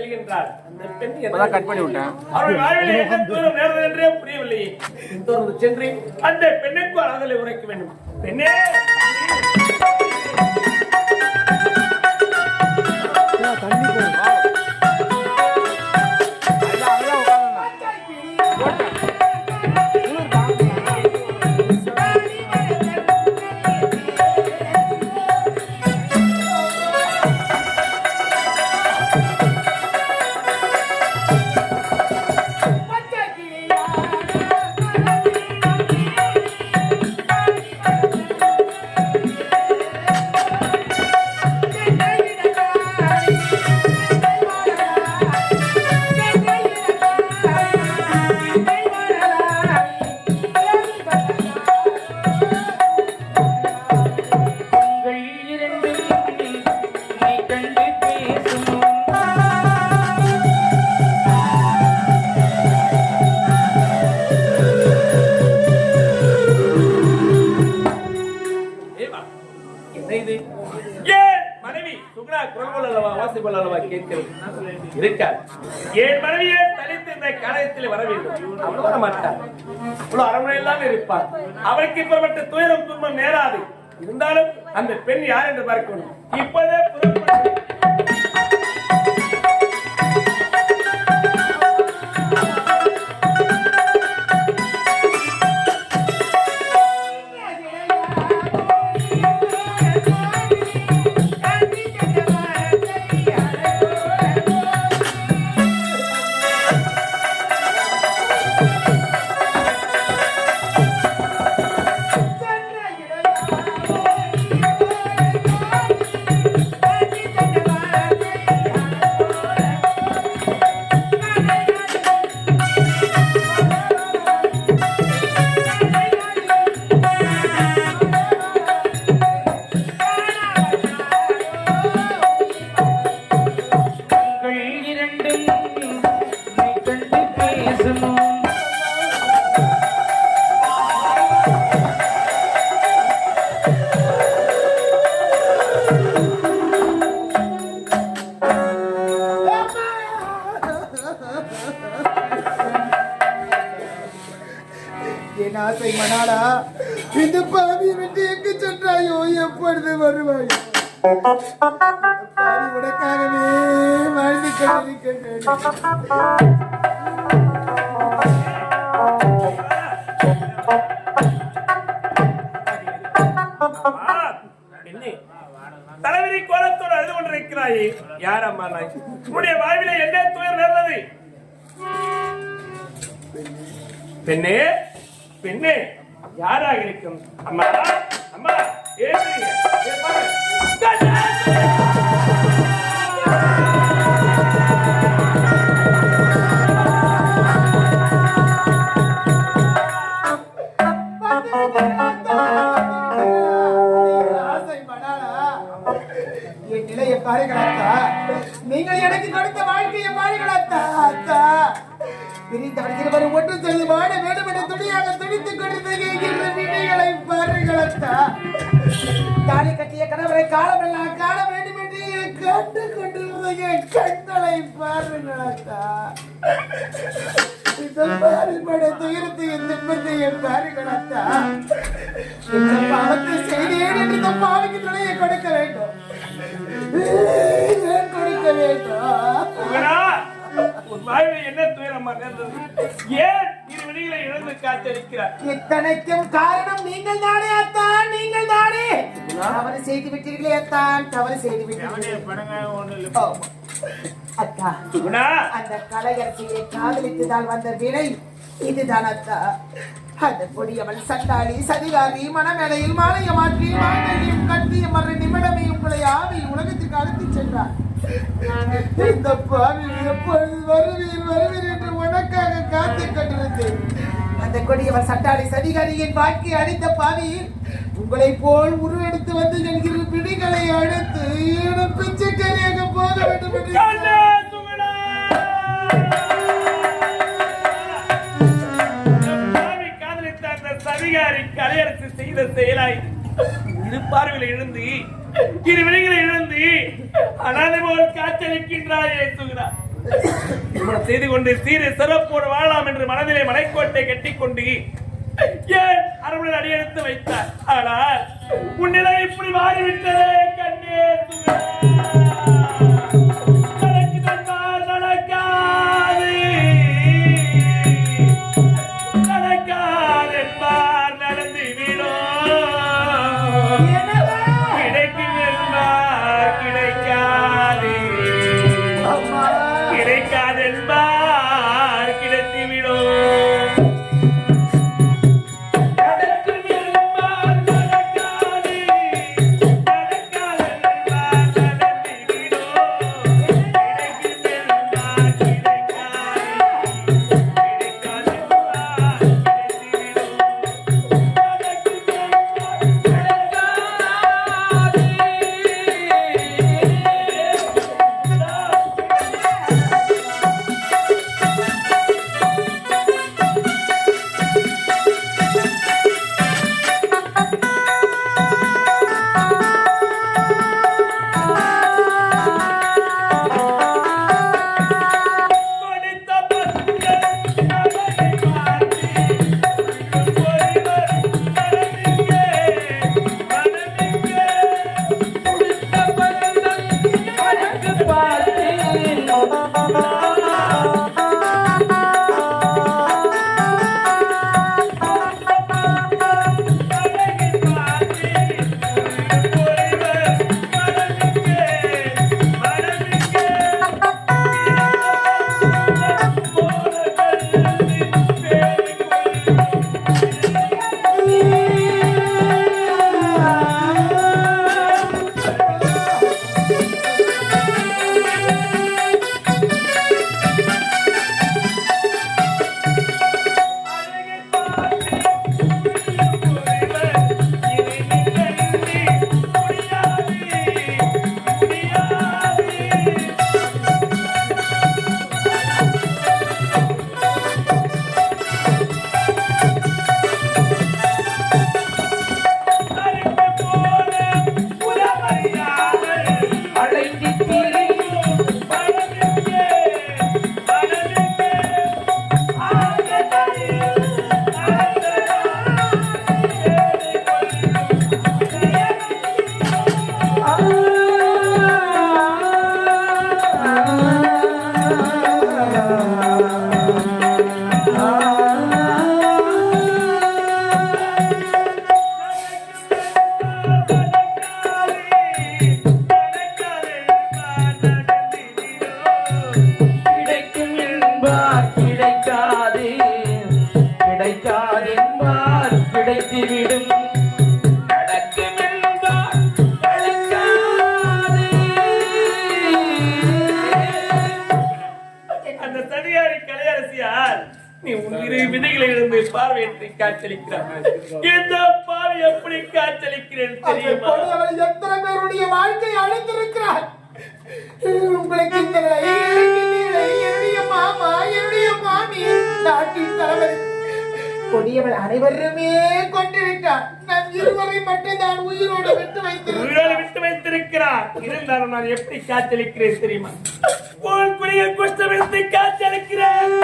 செல்கின்றார். அந்த பெண் கட் பண்ணி விட்டேன். அவள் வாழ்வில் என்ன தூரம் நேர்ந்தது என்றே புரியவில்லையே. தொடர்ந்து சென்று அந்த பெண்ணுக்கு ஆறுதலை உரைக்க வேண்டும். பெண்ணே, என் மனைவியை தனித்து இந்த காலத்தில் வர வேண்டும். அவள் வர மாட்டார். அரண்மனையெல்லாம் இருப்பார். அவருக்கு இப்ப துயரம் துன்பம் நேராது. இருந்தாலும் அந்த பெண் யார் என்று பார்க்கணும். இப்போதே மனாடா இந்த பாவி விட்டு எங்கு சென்றாயோ, எப்பொழுது வருவாய்? பாவி உனக்காகவே வாழ்ந்து கொண்டிருக்கின்றேன். தலைவிரி கோலத்தோடு அழுது கொண்டிருக்கிறாயே, யார் அம்மா நாய்? உன்னுடைய வாழ்விலே என்ன துயர் நேர்ந்தது? பெண்ணே, பெண்ணே, யாராக இருக்கும்? அம்மா, அம்மா, ஏறீங்க. என் நிலையை பாருங்களா, நீங்கள் எனக்கு கொடுத்த வாழ்க்கையை பாருங்களா. பிரிந்தவர் இருவரும் ஒன்று செல்லும் வாழ வேண்டும் என்ற துணியாக துடித்துக் கொண்டிருக்கின்ற வினைகளை பாருங்களா. தாலி கட்டிய கணவரை காலமெல்லாம் காண வேண்டும் என்று கண்டு கொண்டிருந்த கண்களை பாருங்களா. இந்த பாரிபட துயரத்தையும் துன்பத்தையும் பாருங்களா. இந்த பாவத்தை செய்தேன் என்று இந்த பாவிக்கு துணையை கொடுக்க வேண்டும், கொடுக்க வேண்டும். என்ன துயரமா நேர்ந்தது? ஏன் இரு விழிகளை இழந்து காத்திருக்கிறார்? இத்தனைக்கும் காரணம் நீங்கள் தானே அத்தான், நீங்கள் தானே. தவறு செய்து விட்டீர்களே அத்தான், தவறு செய்து விட்டீர்களே அத்தா. அந்த கலையரசியை காதலித்ததால் வந்த வினை இதுதான் அத்தா. அந்த கொடியவள் சண்டாளி சதிகாரி மனமேடையில் மாலைய மாற்றி மாங்கையும் கட்டிய மற்ற நிமிடமே உங்களை ஆவி உலகத்திற்கு அழைத்து சென்றார். இந்த பாவி எப்பொழுது வருவீர் வருவீர் என்று உனக்காக காத்துக் கொண்டிருந்தேன். அந்த கொடியவள் சண்டாளி சதிகாரியின் வாழ்க்கை அடித்த பாவியில் உங்களை போல் உருவெடுத்து வந்து என்கிற பிடிகளை அழைத்து பிச்சைக்காரியாக போக வேண்டும் என்று சதிகாரி கலையரசு செய்த செயலாய் இரு பார்வையில் இழந்து இரு விழிகளை இழந்து அனாதை போல் காட்சியளிக்கின்றாயே சுகிறார். திருமணம் செய்து கொண்டு சீர சிறப்போடு வாழலாம் என்று மனதிலே மலைக்கோட்டை கட்டிக்கொண்டு ஏன் அரவணை அடியெடுத்து வைத்தார். ஆனால் உன்னிலை இப்படி மாறிவிட்டதே கண்ணே. காட்சளிக்கிறார். இந்த பாவி எப்படி காட்சளிக்கிறேன் தெரியுமா? எத்தனை பேருடைய வாழ்க்கை அழிந்திருக்கிறார். உங்களுக்கு இந்த என்னுடைய மாமா, என்னுடைய மாமி, நாட்டின் தலைவர் கொடியவள் அனைவருமே கொண்டிருக்கிறார். நம் இருவரை மட்டும் தான் உயிரோடு விட்டு வைத்திருக்கிறார். இருந்தாலும் நான் எப்படி காட்சளிக்கிறேன் தெரியுமா? உங்களுடைய குஷ்டமிழந்து காட்சளிக்கிறேன்.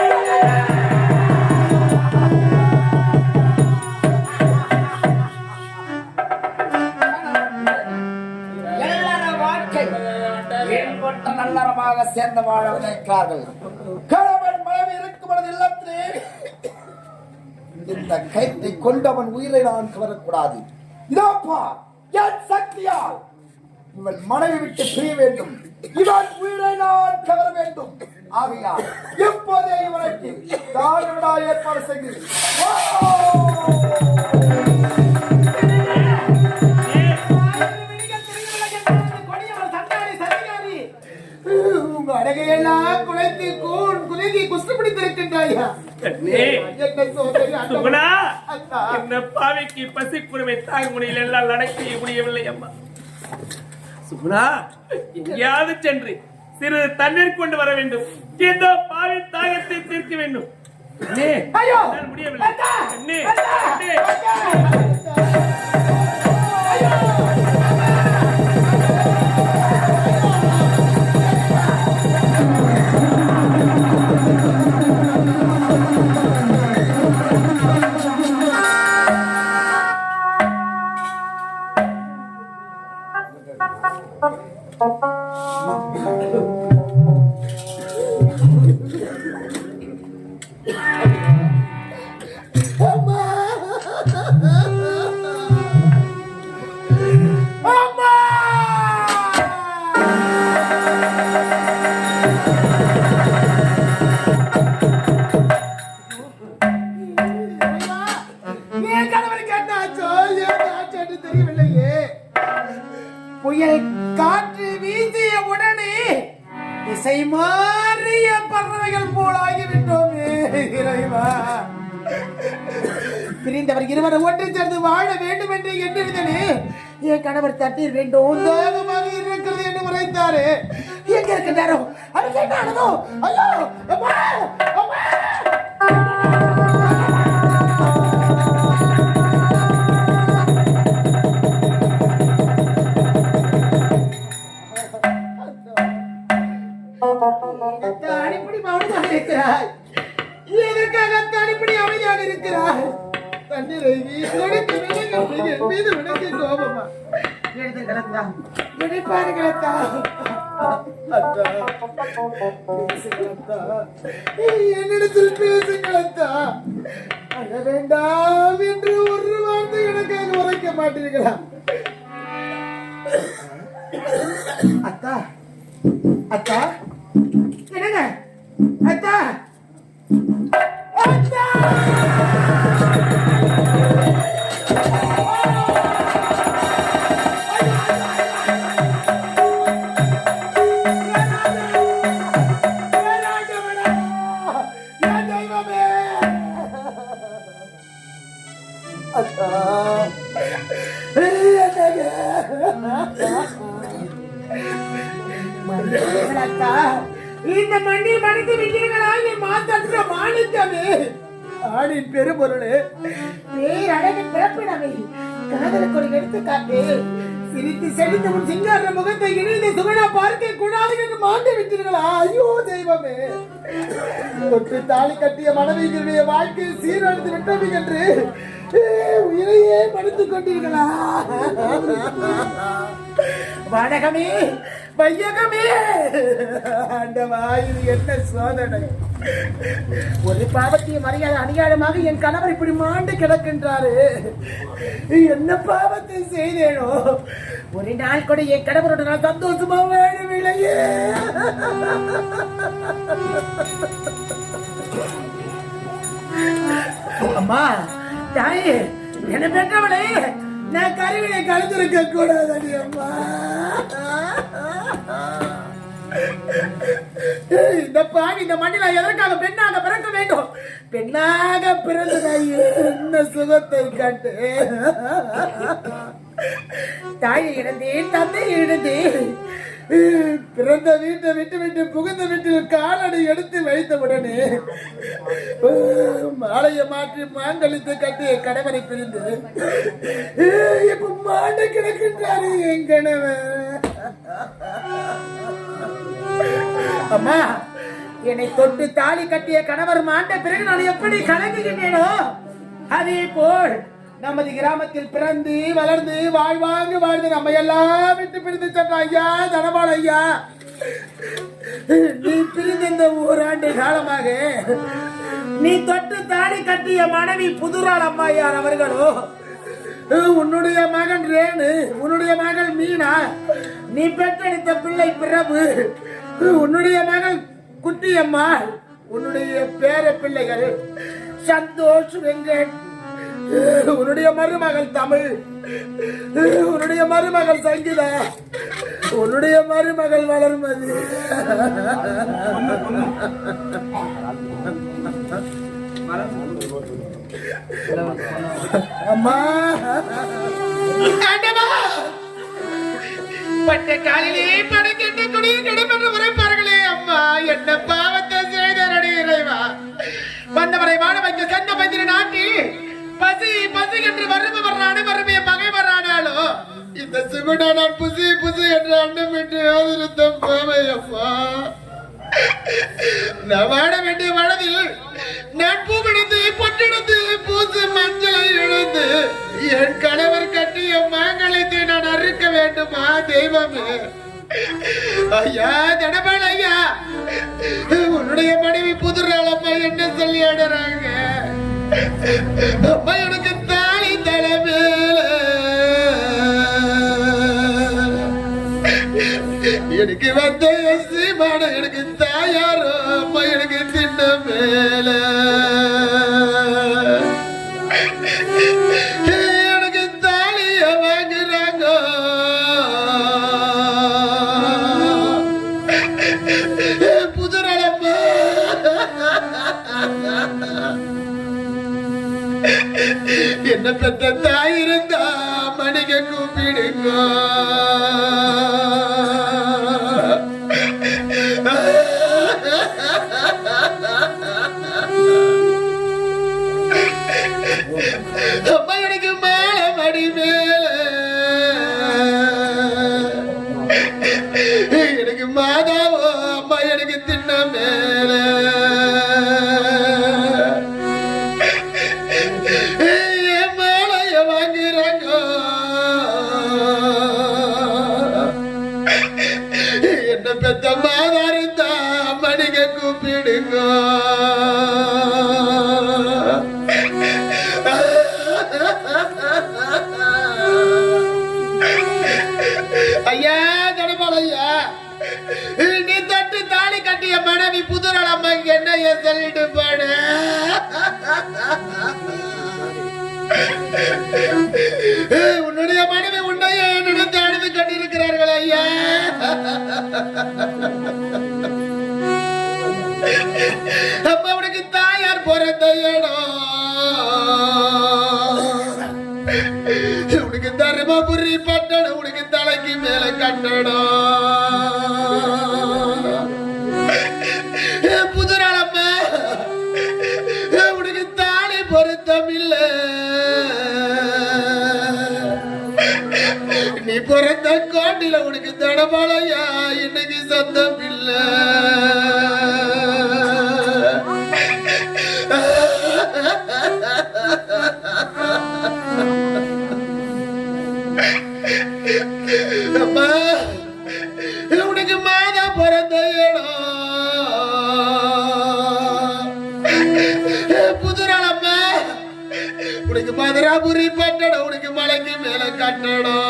நல்லறமாக சேர்ந்த வாழ நினைக்கிறார்கள். கணவன் மனைவி இருக்கும் இல்லத்திலே இந்த கைத்தை கொண்டவன் உயிரை நான் கவரக்கூடாது. இதோப்பா என் சக்தியால் இவன் மனைவி விட்டு பிரிய வேண்டும். இவன் உயிரை நான் கவர வேண்டும். ஆகையால் எப்போதே இவனுக்கு தாழ்விடா ஏற்பாடு செய்கிறேன். அடகையெல்லாம் குலைத்து குலுங்கி குஸ்து பிடித்திருக்கின்றாயா? என்ன பாவிக்கு பசி குழுமை தாங்க முடியல, எல்லாம் நடக்க முடியவில்லை அம்மா. சுகுணா, எங்கேயாவது சென்று சிறிது தண்ணீர் கொண்டு வர வேண்டும். இந்த பாவி தாகத்தை தீர்க்க வேண்டும். முடியவில்லை. அம்மா அம்மா என் கணவருக்கு என்ன ஆச்சோ ஏன் ஆச்சோன்னு தெரியவில்லையே. புயல் காற்று வீசிய உடனே திசை மாறிய பறவைகள் போலாகிவிட்டோமே இறைவா. பிரிந்தவர் இருவரும் ஒன்று சேர்ந்து வாழ வேண்டும் என்று எண்ணிருந்தனே. என் கணவர் தண்ணீர் வேண்டும் தாகமாக இருக்கிறது என்று உரைத்தாரு. எங்க இருக்கின்றாரோ அது கேட்டானதோ. ஐயோ அம்மா அம்மா அடிப்படி மௌனமாக இருக்கிறாய். எதற்காக அடிப்படி அமைதியாக இருக்கிறாய்? தண்ணீரை என் மீது விடுங்க கோபமா எடுத்து கிடத்தா நினைப்பாரு கிடத்தா என்னிடத்தில் பேசு கிடத்தா. அழ வேண்டாம் என்று ஒரு வார்த்தை எனக்காக உரைக்க மாட்டீர்களா? அத்தா அத்தா என்னங்க அத்தா அத்தா இந்த மண்ணில் மனித விஜயங்களால் மாற்ற மாணிக்கமே ஆணின் பெரும்பொருளே பேரழகு பிறப்பிடமே காதலுக்கு ஒரு எடுத்துக்காட்டு. சிரித்து செழித்து உன் சிங்கார முகத்தை இணைந்து சுகனா பார்க்க கூடாது என்று மாண்டு விட்டீர்களா? ஐயோ தெய்வமே, தொட்டு தாலி கட்டிய மனைவிகளுடைய வாழ்க்கையை சீரழித்து விட்டோம் என்று உயிரையே படுத்துக் கொண்டீர்களா? வணக்கமே வையகமே ஆண்டவா, இது என்ன சோதனை? ஒரு பாவத்தையும் அறியாத அநியாயமாக என் கணவர் இப்படி மாண்டு கிடக்கின்றாரு. என்ன பாவத்தை செய்தேனோ? ஒரு நாள் கூட என் கணவரோட நான் சந்தோஷமா வாழவில்லையே. அம்மா தாயே, என்ன பெற்றவளே, நான் கருவினை கலந்திருக்க கூடாதடி அம்மா. இந்த பாவி இந்த மண்ணில் எதற்காக பெண்ணாக பிறக்க வேண்டும்? பெண்ணாக பிறந்ததாய் என்ன சுகத்தை கண்டு தாயை இழந்தேன், தந்தையை இழந்தேன். பிறந்த வீட்டை விட்டு விட்டு புகுந்த வீட்டில் காலடி எடுத்து வைத்தவுடனே மாலையை மாற்றி மாங்கலித்து கட்டிய கணவனை பிரிந்து இப்ப மாண்டு கிடக்கின்றாரு என் கணவன். அம்மா, என்னை தொட்டு தாலி கட்டிய கணவர் மாண்ட பிறகு நான் எப்படி கலங்குகின்றேனோ அதே போல் நமது கிராமத்தில் பிறந்து வளர்ந்து வாழ்வாங்கு வாழ்ந்து நம்ம எல்லாம் விட்டு பிரிந்து சென்ற ஐயா தனபால் ஐயா, நீ பிரிந்த இந்த ஓராண்டு காலமாக நீ தொட்டு தாலி கட்டிய மனைவி புதுராள் அம்மையார் அவர்களோ, உன்னுடைய மகன் ரேணு, உன்னுடைய மகள் மீனா, நீ பெற்றெடுத்த பிள்ளை பிரபு, உன்னுடைய மகள் குட்டியம்மாள், உன்னுடைய பேர பிள்ளைகள் சந்தோஷ், வெங்கட், உன்னுடைய மருமகள் தமிழ், உன்னுடைய மருமகள் சங்கீதா, உன்னுடைய மருமகள் வளர்மதி. அம்மா பட்ட காலிலே படைக்கின்ற குடியில் கிடைப்பென்று உரைப்பார்களே. அம்மா, என்ன பாவத்தை செய்தனடி இறைவா. வந்தவரை வாழ வைக்க சென்ற பந்திர நாட்டில் பசி பசி என்று வருபவர் அனைவருமே பகைவரானாலோ இந்த சுகுணா நான் புசி புசி என்று அண்டம் என்று ஆதிருத்தம் பாவையம்மா. நான் வாழ வேண்டிய மனதில் நான் பூமிடித்து பொட்டெடுத்து பூசு மஞ்சளை இழந்து என் கணவர் கட்டிய மாங்கலத்தை நான் அறுக்க வேண்டுமா தெய்வமே? ஐயா தனபால் ஐயா, உன்னுடைய மனைவி புதுராள் அம்மா என்ன சொல்லி ஆடுறாங்க அம்மா எனக்கு தாலி தலைமையில எனக்கு வந்த சீமான எனக்கு தாயாரோ அம்மா எனக்கு தின்ன மேல எனக்கு தாலிய வாங்குறாங்க புதுரளம்மா என்ன பெற்ற தாய் இருந்தா மணிக்க கூப்பிடுங்க அம்மா எனக்கு மேல மடி மேல எனக்கு மாதாவோ அம்மா எனக்கு தின்ன மேல என் மேலைய வாங்குறாங்க என்ன பெத்த மாதா இருந்தா மணிக்க கூப்பிடுங்க ஐயா தடபாளையா நீ தட்டு தாலி கட்டிய மனைவி புதுரளம்மா என்னைய சொல்லிட்டு போன உன்னுடைய மனைவி உன்னைய என்னிடத்து அழுது கட்டியிருக்கிறார்கள் ஐயா அப்ப உனக்கு தாயார் பிறந்த இடம் உனக்கு தர்மபுரி பட்டணம் உனக்கு தலைக்கு மேல கட்டடம் புதுரளம்மா உனக்கு தாலி பொருத்தம் இல்ல நீ பிறந்த கோட்டில உனக்கு தடபாளையா இன்னைக்கு சொந்தம் இல்ல அம்மா உனக்கு மாதா பிறந்த இடம் புதுரளம்மா உனக்கு மதுராபுரி பட்டடம் உனக்கு மலைக்கு மேல கட்டடம்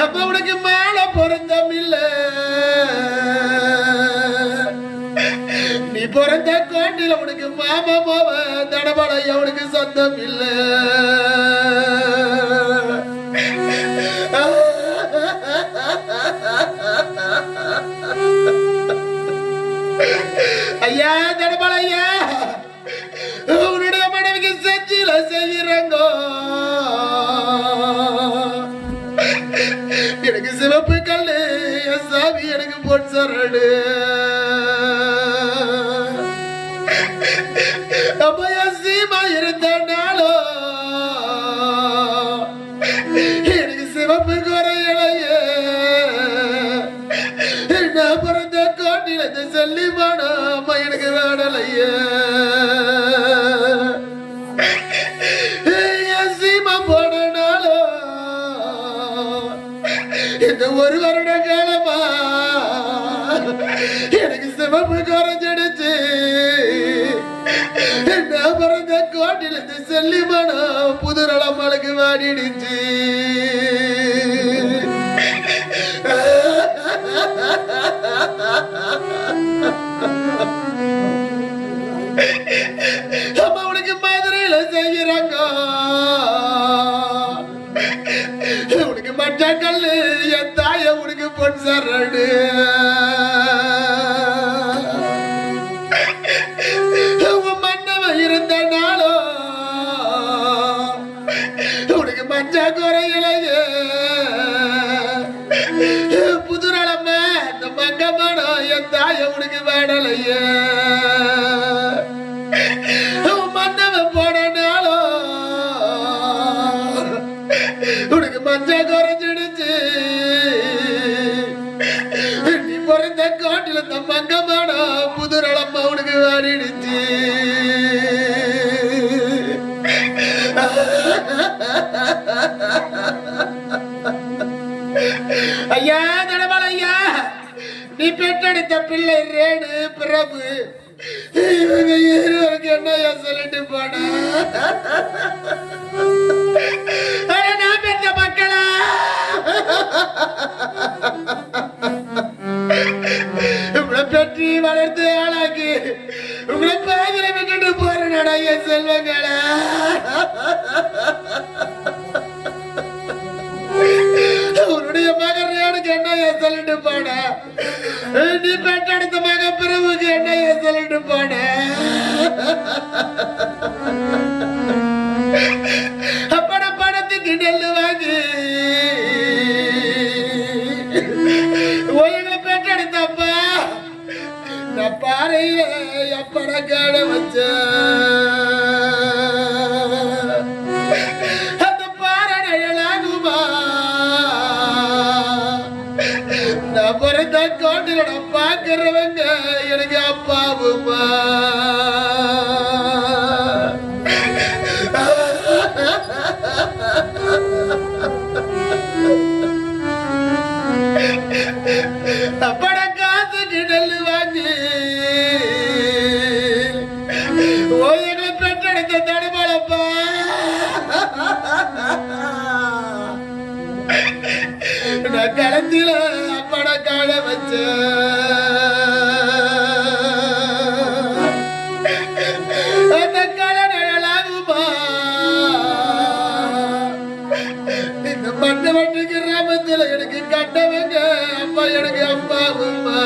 அப்ப உனக்கு மாலை பொருத்தம் இல்ல நீ பிறந்த கோட்டில உனக்கு மாமா மாவ தடபடைய உனக்கு சொந்தம் இல்ல ஐயா தடபலையா உன்னுடைய மனைவிக்கு செஞ்சில செய்யறாங்க எனக்கு சிவப்பு கல்லு சாமி எனக்கு பொன் சரடு அப்பய சீமா இருந்தனாலோ எனக்கு சிவப்பு குறையலையே நான் பிறந்த கோட்டில சொல்லி மாடாம எனக்கு வேடலையே சீமா போனாலோ இந்த ஒரு வருட காலமா எனக்கு சிவப்பு குறைஞ்சிடுச்சு நான் பிறந்த கோட்டில சொல்லி மாடா புதுரளம்மளுக்கு வாடிடுச்சு அம்மா உனக்கு மதுரையில செய்யறாங்க உனக்கு மட்டக்கல்லு என் தாய உனக்கு பொன் சரடு மன்னவன் இருந்த நாளோ உனக்கு மஞ்ச குறையிலையே புதுரளம்மா இந்த மங்கமானோ என் தாய உனக்கு வேடலையே மன்னவன் போனாலோ உனக்கு மஞ்ச குறைஞ்சிடுச்சு நீ பிறந்த காட்டில இந்த மங்கமானோ புதுரளம்மா உனக்கு வாடிடுச்சு ஐயா தடபாளையா நீ பெற்றெடுத்த பிள்ளை ரேணு பிரபு இவங்க இருவருக்கு என்னையா சொல்லிட்டு போன நான் பெற்ற மக்களா உங்களை பெற்றி வளர்த்து ஆளாக்கி உங்களை பாதில விட்டுட்டு போறேன் என் செல்வங்களா உன்னுடைய மகன் எனக்கு என்ன சொல்லிட்டு போன நீ பெற்றெடுத்த மக பிறவுக்கு என்ன சொல்லிட்டு போன அப்பட பணத்துக்கு நெல்லு வாங்கி எங்களை பெற்றெடுத்தப்பா நான் பாறையில எப்பட காட வச்ச கோட்டில பாக்குறவங்க எனக்கு அப்பாவுமா அப்பட காசுக்கு நெல்லு வாங்கி எங்களை பெற்றெடுத்த தடுமாளப்பா நான் களத்தில அப்பட காட வச்ச அந்த கடலாகுமா இந்த மண்ணு வட்டு கிராமத்துல எனக்கு கண்டவங்க அப்பா எனக்கு அப்பாவுமா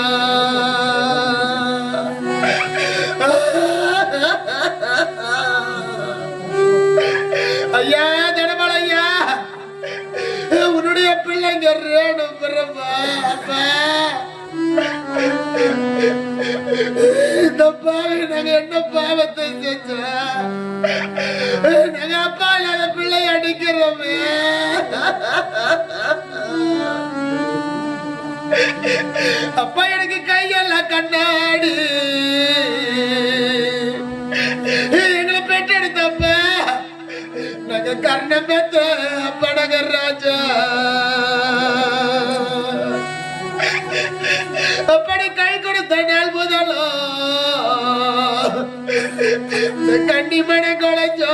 ஐயா தடமலையா உன்னுடைய பிள்ளைங்க ரேணு பிரபா அப்பா இந்த பாவி நாங்க என்ன பாவத்தை செஞ்சோம் நாங்க அப்பா இல்லாத பிள்ளை அடிக்கிறோமே அப்பா எனக்கு கையெல்லாம் கண்ணாடி எங்களை பெற்றெடுத்தப்ப நாங்க கர்ணம் பெத்த படகர் ராஜா அப்படி கை கொடுத்த நாள் முதலோ கண்டிமனை கொலைச்சோ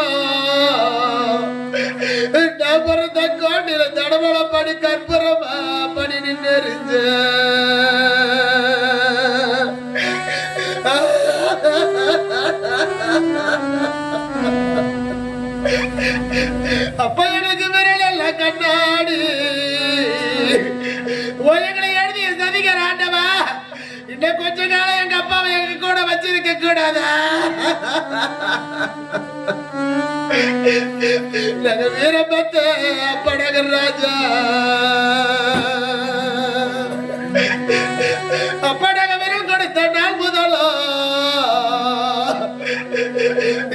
நான் பிறந்த கோட்டில தடமல படி கற்பூரமா படி நின்று அப்ப எனக்கு விரல் எல்லாம் கண்ணாடி எங்களை எழுதிய சதிகர் ஆண்டவா இன்னும் கொஞ்ச நாளம் எங்க அப்பாவை எங்க கூட வச்சிருக்க கூடாதா நாங்க வீரபத்த படகர் ராஜா அப்படக விரல் கொடுத்த நாள் முதலோ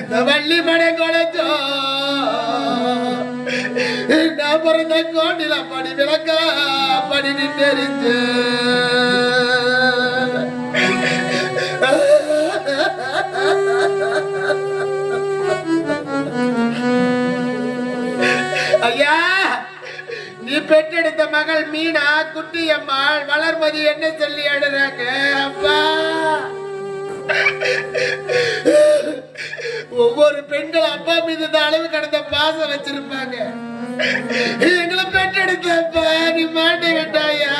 இந்த வள்ளி மடை கொலைச்சோ நான் பிறந்த கோட்டில படி விளக்க படி நின்று ஐயா நீ பெற்றெடுத்த மகள் மீனா குட்டியம்மாள் வளர்மதி என்ன சொல்லி அடுறாங்க அப்பா ஒவ்வொரு பெண்கள் அப்பா மீது இந்த அளவு கடந்த பாசம் வச்சிருப்பாங்க எங்களை பெற்றெடுத்தப்பா நீ மாட்டே விட்டாயா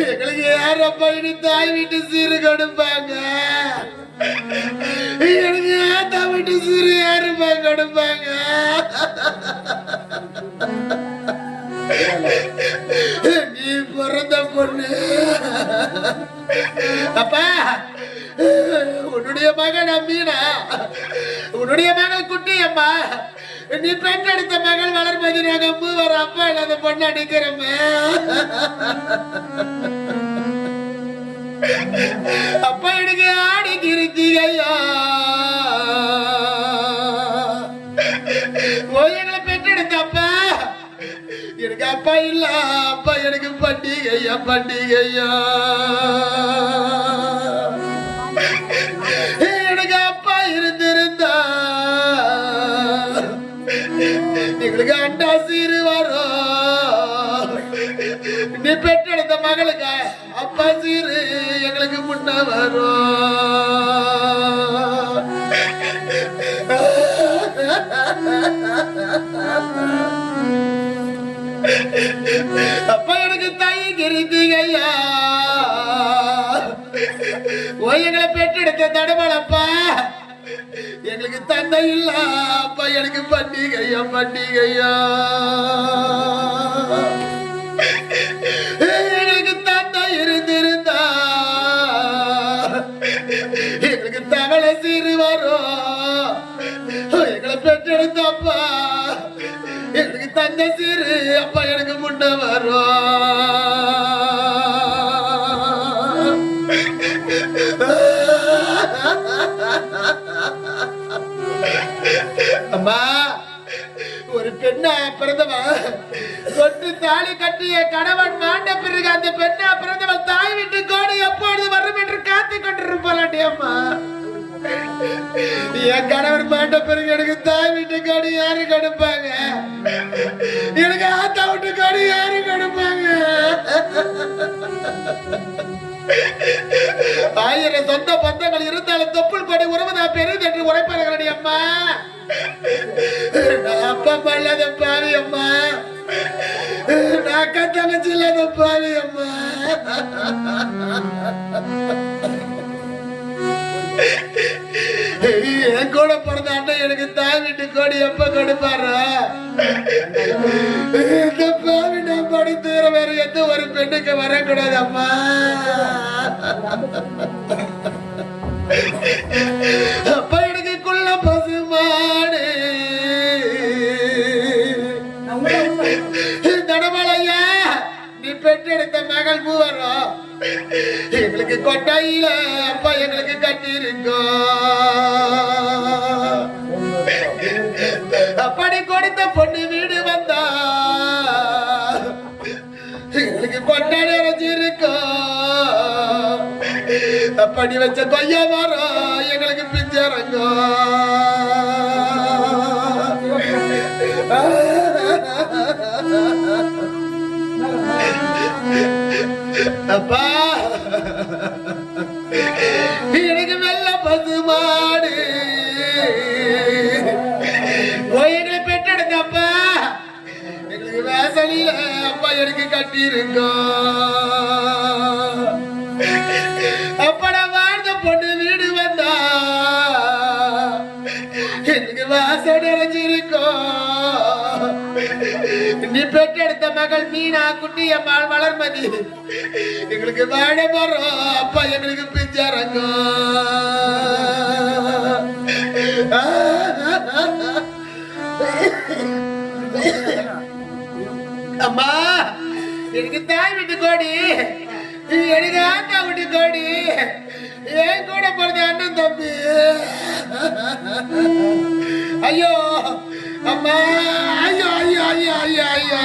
எங்களுக்கு யார் அப்பா இனி தாய் வீட்டு சீரு கொடுப்பாங்க எனக்கு ஆத்தா வீட்டு சீரு யாருப்பா கொடுப்பாங்க நீ பிறந்த பொண்ணு அப்பா உன்னுடைய மகன் மீனா உன்னுடைய மகள் குட்டி அம்மா நீ பெற்றெடுத்த மகள் வளர்மதி நாங்க மூவர் அப்பா இல்லாத பொண்ணு அடிக்கிறோமே அப்பா எனக்கு ஆடிக்கிறீங்க ஐயா எங்களை பெற்றெடுத்த அப்பா எனக்கு அப்பா இல்ல அப்பா எனக்கு பண்டிகையா பண்டிகையா எனக்கு அப்பா இருந்திருந்தா எங்களுக்கு அண்டா சீரு வரும் நீ பெற்றெடுத்த மகளுக்கு அப்பா சீரு எங்களுக்கு முன்ன வரும். அப்பா எனக்கு தாய் கிருத்திகையா எங்களை பெற்றெடுத்த தடமளப்பா எங்களுக்கு தந்தை இல்ல அப்பா எனக்கு பண்டிகையா பண்டிகையா எங்களுக்கு தந்தை இருந்திருந்தா எங்களுக்கு தவளை சீரு வரும். எங்களை பெற்றெடுத்த அப்பா எனக்கு தந்தை சீரு அப்பா எனக்கு முன்ன வரும். அம்மா ஒரு பெண்ணா பிறந்தவன் தொட்டு தாலி கட்டிய கணவன் மாண்ட பிறகு அந்த பெண்ணா பிறந்தவன் தாய் வீட்டு கோடு எப்பொழுது வரும் என்று காத்து கொண்டிருப்பாளே அம்மா. என் கணவன் மாண்ட பிறகு எனக்கு தாய் வீட்டு கோடு யாரு கொடுப்பாங்க? எனக்கு ஆத்தா வீட்டு கோடு யாரு கொடுப்பாங்க? ஆயிரம் சொந்த பந்தங்கள் இருந்தாலும் தொப்புள் படி உறவுதா பெரியது என்று உரைப்பார்களடி அம்மா. அப்பா பல்லாத பாவி அம்மா, நான் அக்கா தங்கச்சி இல்லாத பாவி அம்மா. என் கூட பிறந்த அண்ணன் எனக்கு தாய் வீட்டு கோடி எப்ப கொடுப்பாரு? இந்த பாவி நான் படுத்துற வேற எந்த ஒரு பெண்ணுக்கு வரக்கூடாது அம்மா. அப்ப எனக்கு குள்ள பசுமாடு தடமலையா நீ பெற்றெடுத்த மகள் மூவரும் எங்களுக்கு கொட்டாயில அப்பா எங்களுக்கு கட்டி இருக்கோம். அப்படி கொடுத்த பொண்ணு வீடு வந்தா எங்களுக்கு கொட்டாடி அரைஞ்சிருக்கோம். அப்படி வச்ச கொய்யா மரம் எங்களுக்கு பிஞ்சரங்கும். அப்பா எனக்கு வெள்ள பசுமாடு எங்களை பெற்றெடுத்த அப்பா எங்களுக்கு வேசலில அப்பா எனக்கு கட்டி இருக்கோம். அப்படா வாழ்ந்த பொண்ணு வீடு வந்தா எனக்கு வாசல் நிறைஞ்சிருக்கோம். நீ பெற்றெடுத்த மகள் மீனா குட்டி அம்மாள் வளர்மதி எங்களுக்கு வாழ மரம் அப்பா எங்களுக்கு பிஞ்சரங்கும். அம்மா எனக்கு தாய் வீட்டு கோடி எனக்கு ஆத்தா வீட்டு கோடி என் கூட பிறந்த அண்ணன் தம்பி. ஐயோ அம்மா ஐயோ ஐயோ ஐயோ ஐயோ ஐயோ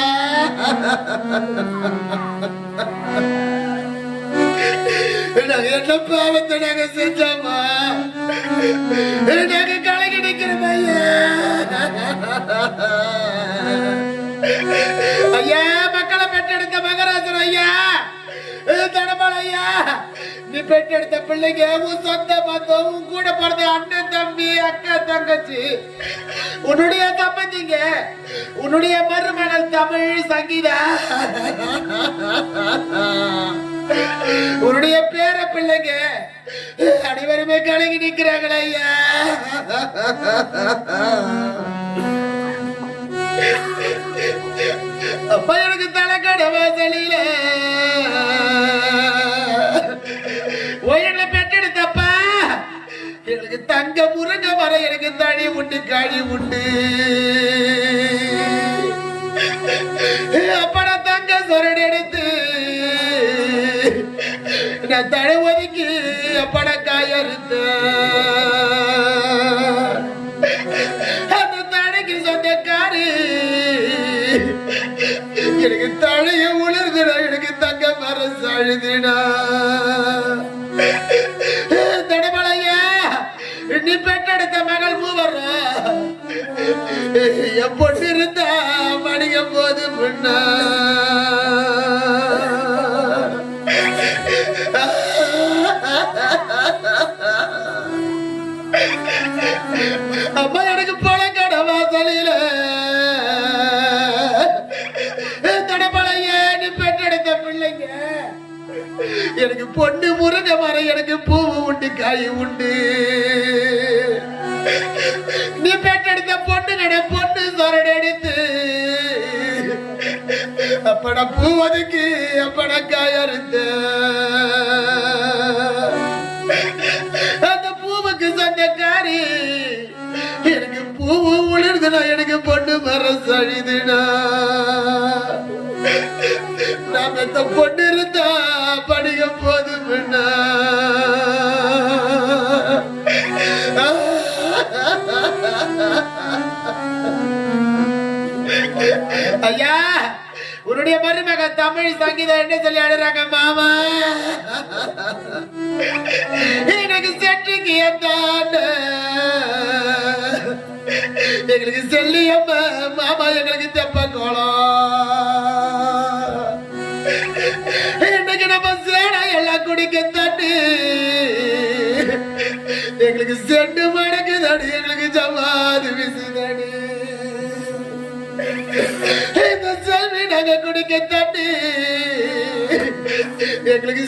நாங்க என்ன பாவத்தை நாங்க செஞ்சோமா? நாங்க கலகி நிக்கிறோம் ஐயா. மக்களை பெற்றெடுத்த மகராசன் ஐயா, தடபால் ஐயா, நீ பெற்றெடுத்த பிள்ளைங்க உன் சொந்த பந்தம் உன் கூட பிறந்த அண்ணன் தம்பி அக்கா தங்கச்சி உன்னுடைய தம்பதிங்க உன்னுடைய மருமகள் தமிழ் சங்கீதா உன்னுடைய பேர பிள்ளைங்க அனைவருமே கலங்கி நிற்கிறாங்களே ஐயா. அப்பா எனக்கு தலைக்கடை வாசலில எங்களை பெற்றெடுத்தப்பா எனக்கு தங்க முருங்க மரம் எனக்கு தனி உண்டு காடி உண்டு. அப்படா தங்க சொரடி எடுத்து நான் தடை ஒதுக்கி அப்படா காயறுத்த அந்த தடைக்கு சொந்தக்காரு எனக்கு தழைய உணர்ந்துடா எனக்கு தங்க மரம் சாழுதுடா. தடமலையா நீ பெற்றெடுத்த மகள் மூவரும் என் பொண்ணு இருந்தா மடிக்க போது முன்னா எனக்கு பொண்ணு முருங்க மரம் எனக்கு பூவு உண்டு காய் உண்டு நீ பெற்றெடுத்த பொண்ணு நட பொண்ணு சொரடு எடுத்து அப்பட பூவதுக்கு அப்பட காய் அறுத்த அந்த பூவுக்கு சொந்தக்காரி எனக்கு பூவு உளிர்துனா எனக்கு பொண்ணு மரம் சழிதுனா நான் இந்த பொண்ணு இருந்தா படிக்க போதும்னா ஐயா உன்னுடைய மருமக தமிழ் சங்கீதம் என்ன சொல்லி ஆடுறாங்க மாமா எனக்கு செட்டுக்கு ஏத்தாண்ட எங்களுக்கு செல்லியம்மா மாமா எங்களுக்கு தெப்ப கோலம் இன்னைக்கு நம்ம சேடை எல்லாம் குடிக்க தட்டு எங்களுக்கு செண்டு மடக்கு தடி எங்களுக்கு ஜமாது விசுதடி இந்த செல்வி நாங்க குடிக்க தட்டு எங்களுக்கு